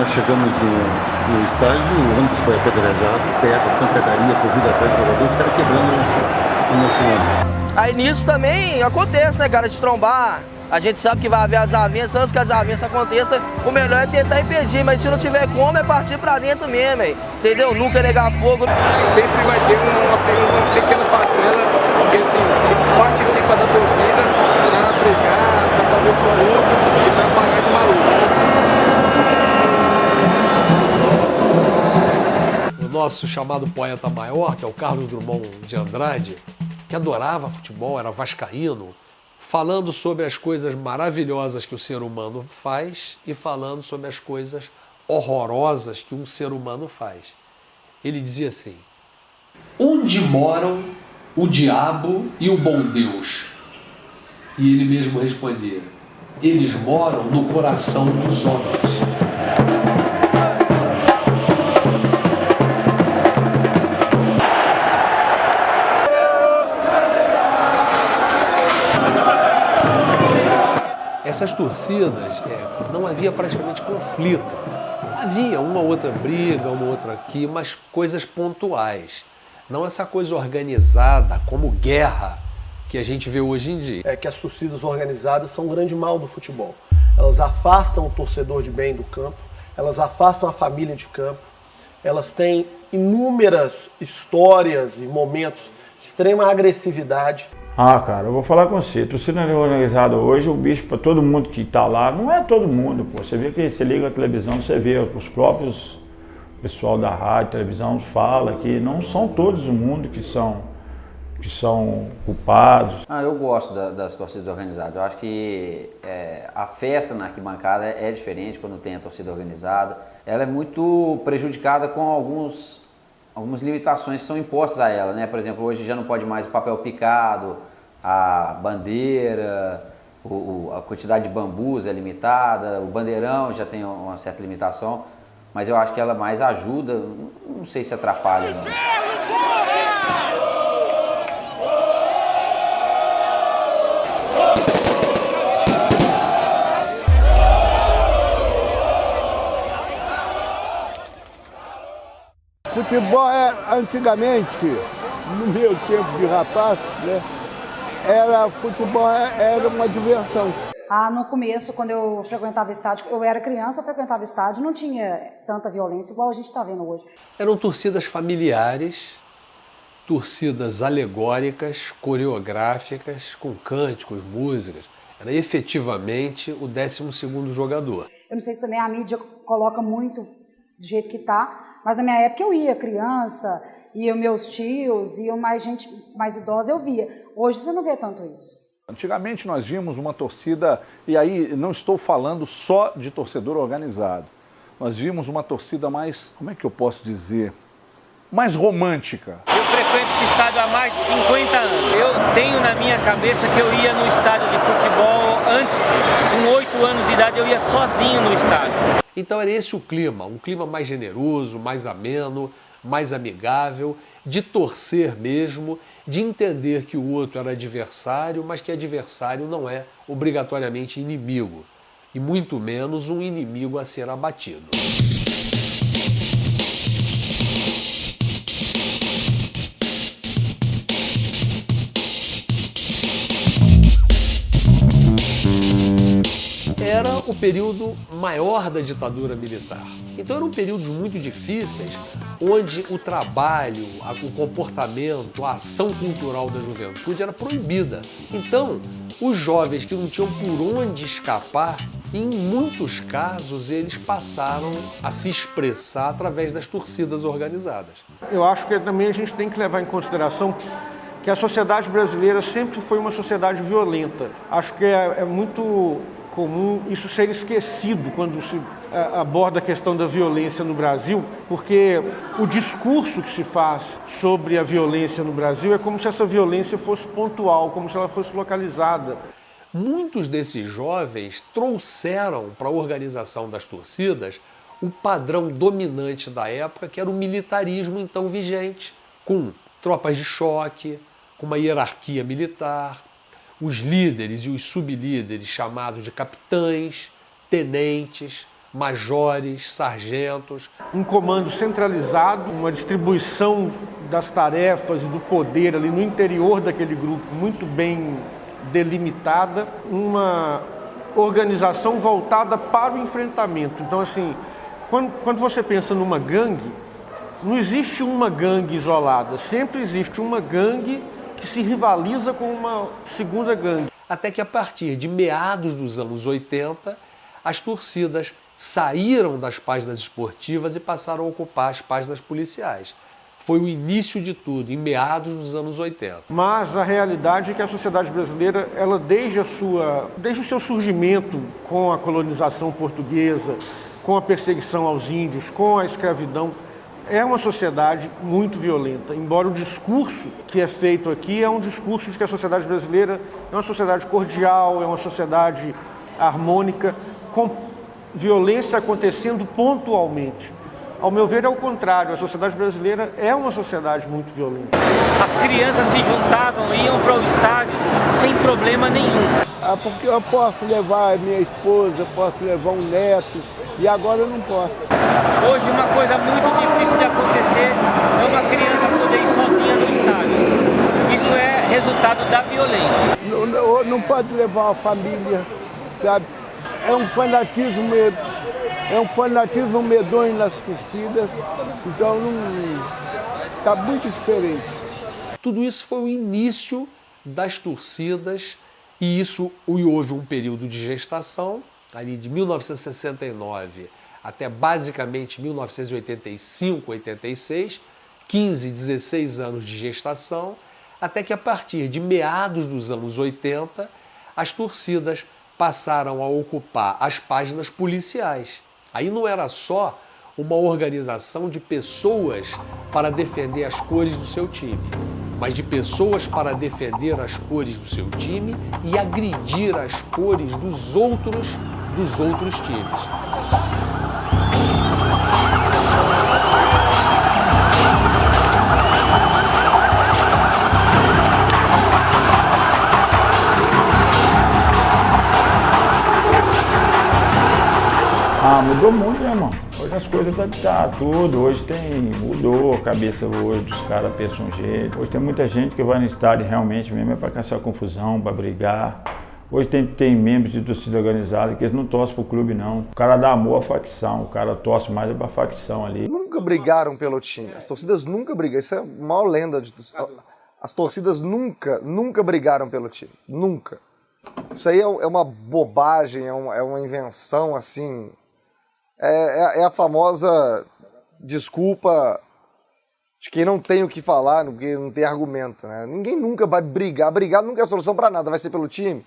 nós chegamos no estádio, o ônibus foi apedrejado, pedra, pancadaria, corrida atrás dos jogadores, os caras quebrando o nosso ônibus. Aí nisso também acontece, né, cara, de trombar. A gente sabe que vai haver desavenças, antes que a desavença aconteça, o melhor é tentar impedir, mas se não tiver como, é partir pra dentro mesmo, entendeu? Nunca negar fogo. Sempre vai ter uma pequena parcela que, assim, que participa da torcida pra brigar, pra fazer tumulto e pra pagar de maluco. O nosso chamado poeta maior, que é o Carlos Drummond de Andrade, que adorava futebol, era vascaíno, falando sobre as coisas maravilhosas que o ser humano faz e falando sobre as coisas horrorosas que um ser humano faz. Ele dizia assim: onde moram o diabo e o bom Deus? E ele mesmo respondia: eles moram no coração dos homens. Essas torcidas, não havia praticamente conflito. Havia uma outra briga, uma outra aqui, mas coisas pontuais. Não essa coisa organizada, como guerra, que a gente vê hoje em dia. É que as torcidas organizadas são um grande mal do futebol. Elas afastam o torcedor de bem do campo, elas afastam a família de campo, elas têm inúmeras histórias e momentos de extrema agressividade. Ah, cara, eu vou falar com você, torcida organizada hoje, o bicho para todo mundo que tá lá, não é todo mundo, pô. Você vê que você liga a televisão, você vê os próprios pessoal da rádio, televisão fala que não são todos o mundo que são culpados. Eu gosto das torcidas organizadas. Eu acho que a festa na arquibancada é diferente quando tem a torcida organizada. Ela é muito prejudicada com algumas limitações que são impostas a ela, né? Por exemplo, hoje já não pode mais o papel picado, a bandeira, a quantidade de bambus é limitada, o bandeirão já tem uma certa limitação, mas eu acho que ela mais ajuda, não sei se atrapalha, não. Futebol antigamente, no meu tempo de rapaz, né, futebol era uma diversão. No começo, quando eu frequentava estádio, eu era criança, frequentava estádio, não tinha tanta violência igual a gente está vendo hoje. Eram torcidas familiares, torcidas alegóricas, coreográficas, com cânticos, músicas. Era efetivamente o 12º jogador. Eu não sei se também a mídia coloca muito do jeito que está, mas na minha época eu ia, criança, iam meus tios, iam mais gente mais idosa, eu via. Hoje você não vê tanto isso. Antigamente nós vimos uma torcida, e aí não estou falando só de torcedor organizado, nós vimos uma torcida mais, como é que eu posso dizer, mais romântica. Eu frequento esse estádio há mais de 50 anos. Eu tenho na minha cabeça que eu ia no estádio de futebol antes, com 8 anos de idade, eu ia sozinho no estádio. Então era esse o clima, um clima mais generoso, mais ameno, mais amigável, de torcer mesmo, de entender que o outro era adversário, mas que adversário não é obrigatoriamente inimigo, e muito menos um inimigo a ser abatido. Era o período maior da ditadura militar. Então eram períodos muito difíceis, onde o trabalho, o comportamento, a ação cultural da juventude era proibida. Então, os jovens que não tinham por onde escapar, em muitos casos eles passaram a se expressar através das torcidas organizadas. Eu acho que também a gente tem que levar em consideração que a sociedade brasileira sempre foi uma sociedade violenta. Acho que é muito comum isso ser esquecido quando se aborda a questão da violência no Brasil, porque o discurso que se faz sobre a violência no Brasil é como se essa violência fosse pontual, como se ela fosse localizada. Muitos desses jovens trouxeram para a organização das torcidas o padrão dominante da época, que era o militarismo então vigente, com tropas de choque, com uma hierarquia militar, os líderes e os sublíderes chamados de capitães, tenentes, majores, sargentos. Um comando centralizado, uma distribuição das tarefas e do poder ali no interior daquele grupo muito bem delimitada, uma organização voltada para o enfrentamento. Então, assim, quando você pensa numa gangue, não existe uma gangue isolada, sempre existe uma gangue que se rivaliza com uma segunda gangue. Até que a partir de meados dos anos 80, as torcidas saíram das páginas esportivas e passaram a ocupar as páginas policiais. Foi o início de tudo, em meados dos anos 80. Mas a realidade é que a sociedade brasileira, ela desde o seu surgimento com a colonização portuguesa, com a perseguição aos índios, com a escravidão, é uma sociedade muito violenta, embora o discurso que é feito aqui é um discurso de que a sociedade brasileira é uma sociedade cordial, é uma sociedade harmônica, com violência acontecendo pontualmente. Ao meu ver, é o contrário, a sociedade brasileira é uma sociedade muito violenta. As crianças se juntavam, iam para o estádio sem problema nenhum. Porque eu posso levar a minha esposa, eu posso levar um neto, e agora eu não posso. Hoje uma coisa muito difícil de acontecer é uma criança poder ir sozinha no estádio. Isso é resultado da violência. Não pode levar uma família, sabe? É um fanatismo medonho nas torcidas, então está muito diferente. Tudo isso foi o início das torcidas e isso houve um período de gestação, ali de 1969 até basicamente 1985, 86, 15, 16 anos de gestação, até que a partir de meados dos anos 80, as torcidas passaram a ocupar as páginas policiais. Aí não era só uma organização de pessoas para defender as cores do seu time, mas de pessoas para defender as cores do seu time e agredir as cores dos outros times. Mudou muito, né, irmão? Hoje as coisas tá tudo, hoje mudou a cabeça hoje dos caras, pensam um jeito. Hoje tem muita gente que vai no estádio realmente mesmo é para caçar confusão, para brigar. Hoje tem membros de torcida organizada que eles não torcem pro clube não. O cara dá amor à facção, o cara torce mais pra facção ali. Nunca brigaram pelo time, as torcidas nunca brigaram, isso é uma maior lenda de torcida. As torcidas nunca brigaram pelo time, nunca. Isso aí é uma bobagem, é uma invenção assim... É a famosa desculpa de quem não tem o que falar, porque não tem argumento, né? Ninguém nunca vai brigar. Brigar nunca é solução para nada, vai ser pelo time.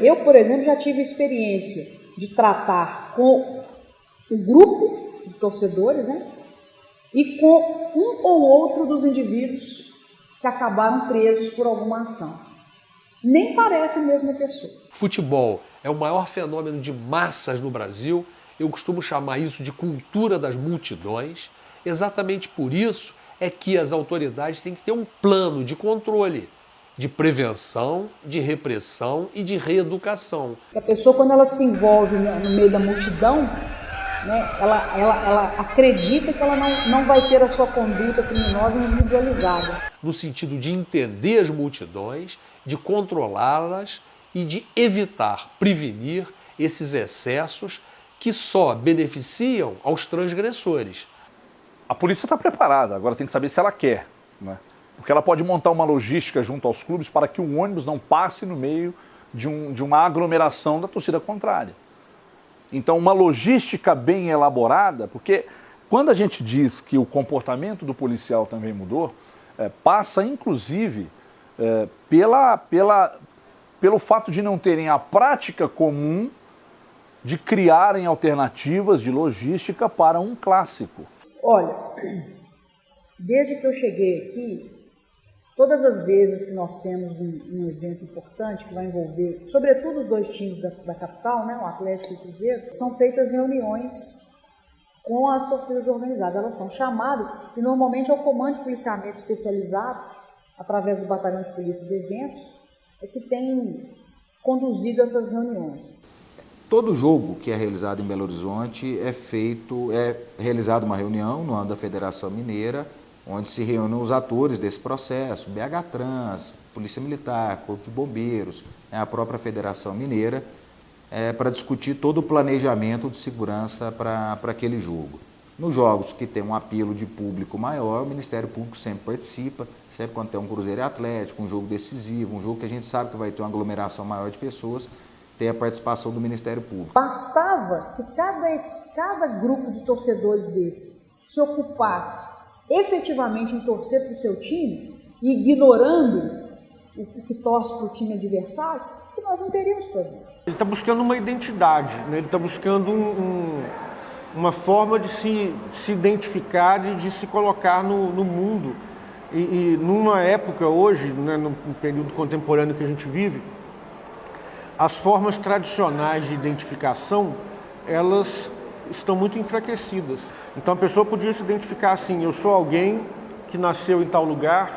Eu, por exemplo, já tive experiência de tratar com um grupo de torcedores, né? E com um ou outro dos indivíduos que acabaram presos por alguma ação. Nem parece a mesma pessoa. Futebol é o maior fenômeno de massas no Brasil. Eu costumo chamar isso de cultura das multidões. Exatamente por isso é que as autoridades têm que ter um plano de controle, de prevenção, de repressão e de reeducação. A pessoa, quando ela se envolve no meio da multidão, né, ela acredita que ela não vai ter a sua conduta criminosa individualizada. No sentido de entender as multidões, de controlá-las e de evitar, prevenir esses excessos que só beneficiam aos transgressores. A polícia está preparada, agora tem que saber se ela quer, né? Porque ela pode montar uma logística junto aos clubes para que o ônibus não passe no meio de uma aglomeração da torcida contrária. Então, uma logística bem elaborada, porque quando a gente diz que o comportamento do policial também mudou, passa inclusive pelo fato de não terem a prática comum de criarem alternativas de logística para um clássico. Olha, desde que eu cheguei aqui, todas as vezes que nós temos um evento importante que vai envolver, sobretudo os dois times da capital, né, o Atlético e o Cruzeiro, são feitas reuniões com as torcidas organizadas. Elas são chamadas e normalmente é o comando de policiamento especializado, através do batalhão de polícia de eventos, é que tem conduzido essas reuniões. Todo jogo que é realizado em Belo Horizonte é realizada uma reunião no âmbito da Federação Mineira, onde se reúnem os atores desse processo, BH Trans, Polícia Militar, Corpo de Bombeiros, a própria Federação Mineira, para discutir todo o planejamento de segurança para aquele jogo. Nos jogos que tem um apelo de público maior, o Ministério Público sempre participa, sempre quando tem um Cruzeiro e Atlético, um jogo decisivo, um jogo que a gente sabe que vai ter uma aglomeração maior de pessoas, tem a participação do Ministério Público. Bastava que cada grupo de torcedores desse se ocupasse efetivamente em torcer para o seu time, ignorando o que torce para o time adversário, que nós não teríamos problema. Ele está buscando uma identidade, né? Ele está buscando uma forma de se identificar e de se colocar no mundo. E numa época hoje, né, no período contemporâneo que a gente vive, as formas tradicionais de identificação, elas estão muito enfraquecidas. Então a pessoa podia se identificar assim: eu sou alguém que nasceu em tal lugar,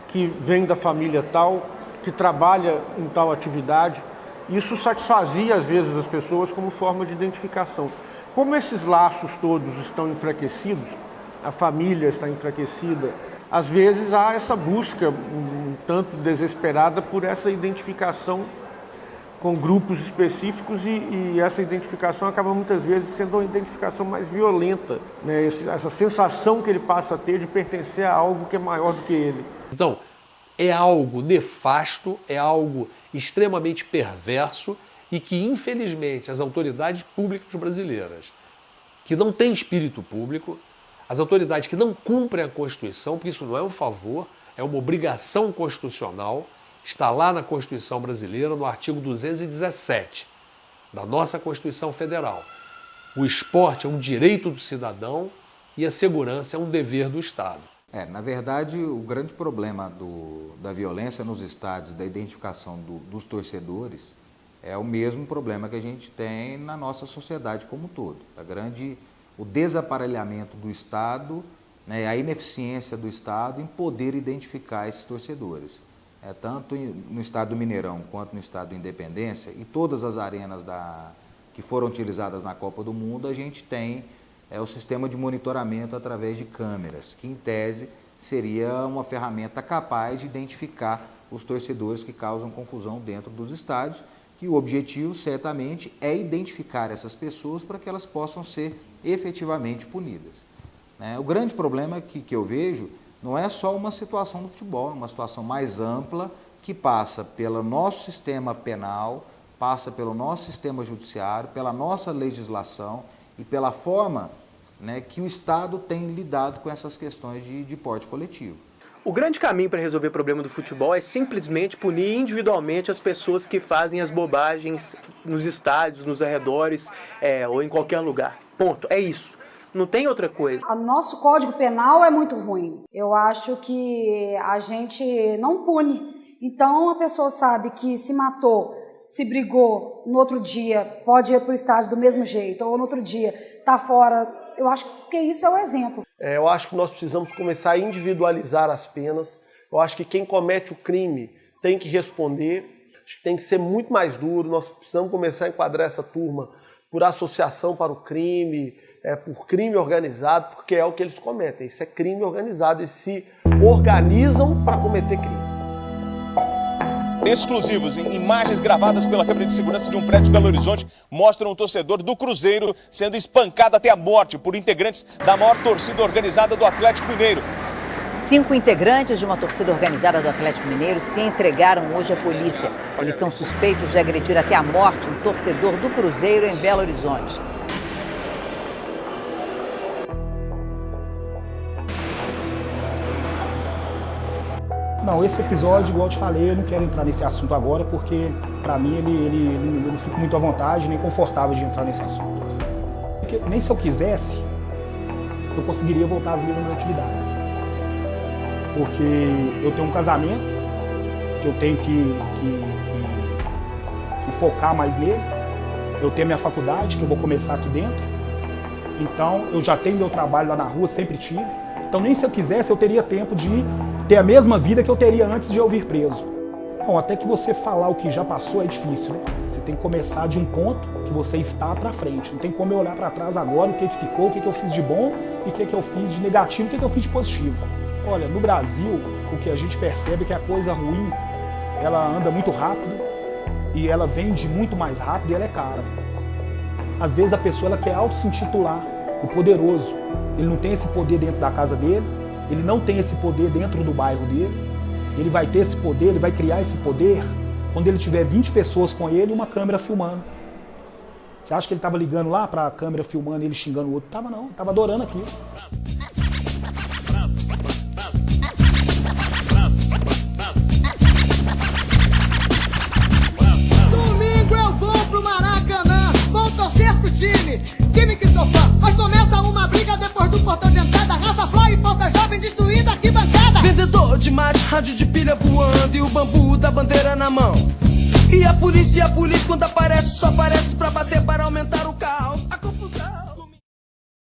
que vem da família tal, que trabalha em tal atividade. Isso satisfazia às vezes as pessoas como forma de identificação. Como esses laços todos estão enfraquecidos, a família está enfraquecida, às vezes há essa busca um tanto desesperada por essa identificação com grupos específicos e essa identificação acaba muitas vezes sendo uma identificação mais violenta, né? Essa sensação que ele passa a ter de pertencer a algo que é maior do que ele. Então, é algo nefasto, é algo extremamente perverso e que, infelizmente, as autoridades públicas brasileiras, que não têm espírito público, as autoridades que não cumprem a Constituição, porque isso não é um favor, é uma obrigação constitucional, está lá na Constituição brasileira, no artigo 217 da nossa Constituição Federal. O esporte é um direito do cidadão e a segurança é um dever do Estado. Na verdade, o grande problema da violência nos estádios, da identificação dos torcedores, é o mesmo problema que a gente tem na nossa sociedade como um todo. O desaparelhamento do Estado, né, a ineficiência do Estado em poder identificar esses torcedores. Tanto no estado do Mineirão quanto no estado do Independência e todas as arenas que foram utilizadas na Copa do Mundo, a gente tem o sistema de monitoramento através de câmeras, que em tese seria uma ferramenta capaz de identificar os torcedores que causam confusão dentro dos estádios, que o objetivo certamente é identificar essas pessoas para que elas possam ser efetivamente punidas. O grande problema que eu vejo não é só uma situação do futebol, é uma situação mais ampla que passa pelo nosso sistema penal, passa pelo nosso sistema judiciário, pela nossa legislação e pela forma, né, que o Estado tem lidado com essas questões de porte coletivo. O grande caminho para resolver o problema do futebol é simplesmente punir individualmente as pessoas que fazem as bobagens nos estádios, nos arredores, ou em qualquer lugar. Ponto. É isso. Não tem outra coisa. O nosso Código Penal é muito ruim. Eu acho que a gente não pune. Então a pessoa sabe que se matou, se brigou, no outro dia pode ir para o estádio do mesmo jeito, ou no outro dia está fora. Eu acho que isso é o exemplo. Eu acho que nós precisamos começar a individualizar as penas. Eu acho que quem comete o crime tem que responder. Acho que tem que ser muito mais duro. Nós precisamos começar a enquadrar essa turma por associação para o crime, por crime organizado, porque é o que eles cometem. Isso é crime organizado, eles se organizam para cometer crime. Exclusivos, imagens gravadas pela câmera de segurança de um prédio de Belo Horizonte mostram o torcedor do Cruzeiro sendo espancado até a morte por integrantes da maior torcida organizada do Atlético Mineiro. 5 integrantes de uma torcida organizada do Atlético Mineiro se entregaram hoje à polícia. Eles são suspeitos de agredir até a morte um torcedor do Cruzeiro em Belo Horizonte. Não, esse episódio, igual eu te falei, eu não quero entrar nesse assunto agora, porque pra mim eu não fico muito à vontade, nem confortável de entrar nesse assunto. Porque nem se eu quisesse, eu conseguiria voltar às mesmas atividades. Porque eu tenho um casamento, que eu tenho que focar mais nele, eu tenho minha faculdade, que eu vou começar aqui dentro, então eu já tenho meu trabalho lá na rua, sempre tive. Então nem se eu quisesse eu teria tempo de ter a mesma vida que eu teria antes de eu vir preso. Bom, até que você falar o que já passou é difícil, né? Você tem que começar de um ponto que você está para frente. Não tem como eu olhar para trás agora, o que ficou, o que eu fiz de bom e o que eu fiz de negativo, o que eu fiz de positivo. Olha, no Brasil, o que a gente percebe é que a coisa ruim, ela anda muito rápido e ela vende muito mais rápido e ela é cara. Às vezes a pessoa ela quer auto-se-intitular o poderoso. Ele não tem esse poder dentro da casa dele, ele não tem esse poder dentro do bairro dele. Ele vai ter esse poder, ele vai criar esse poder quando ele tiver 20 pessoas com ele e uma câmera filmando. Você acha que ele estava ligando lá para a câmera filmando e ele xingando o outro? Tava não, estava adorando aquilo. Domingo eu vou pro Maracanã, vou torcer pro time que sou fã. Mas começa uma briga depois do portão de entrada, raça fly e força jovem destruída aqui bancada. Vendedor de mate, rádio de pilha voando e o bambu da bandeira na mão. E a polícia quando aparece, só aparece pra bater, para aumentar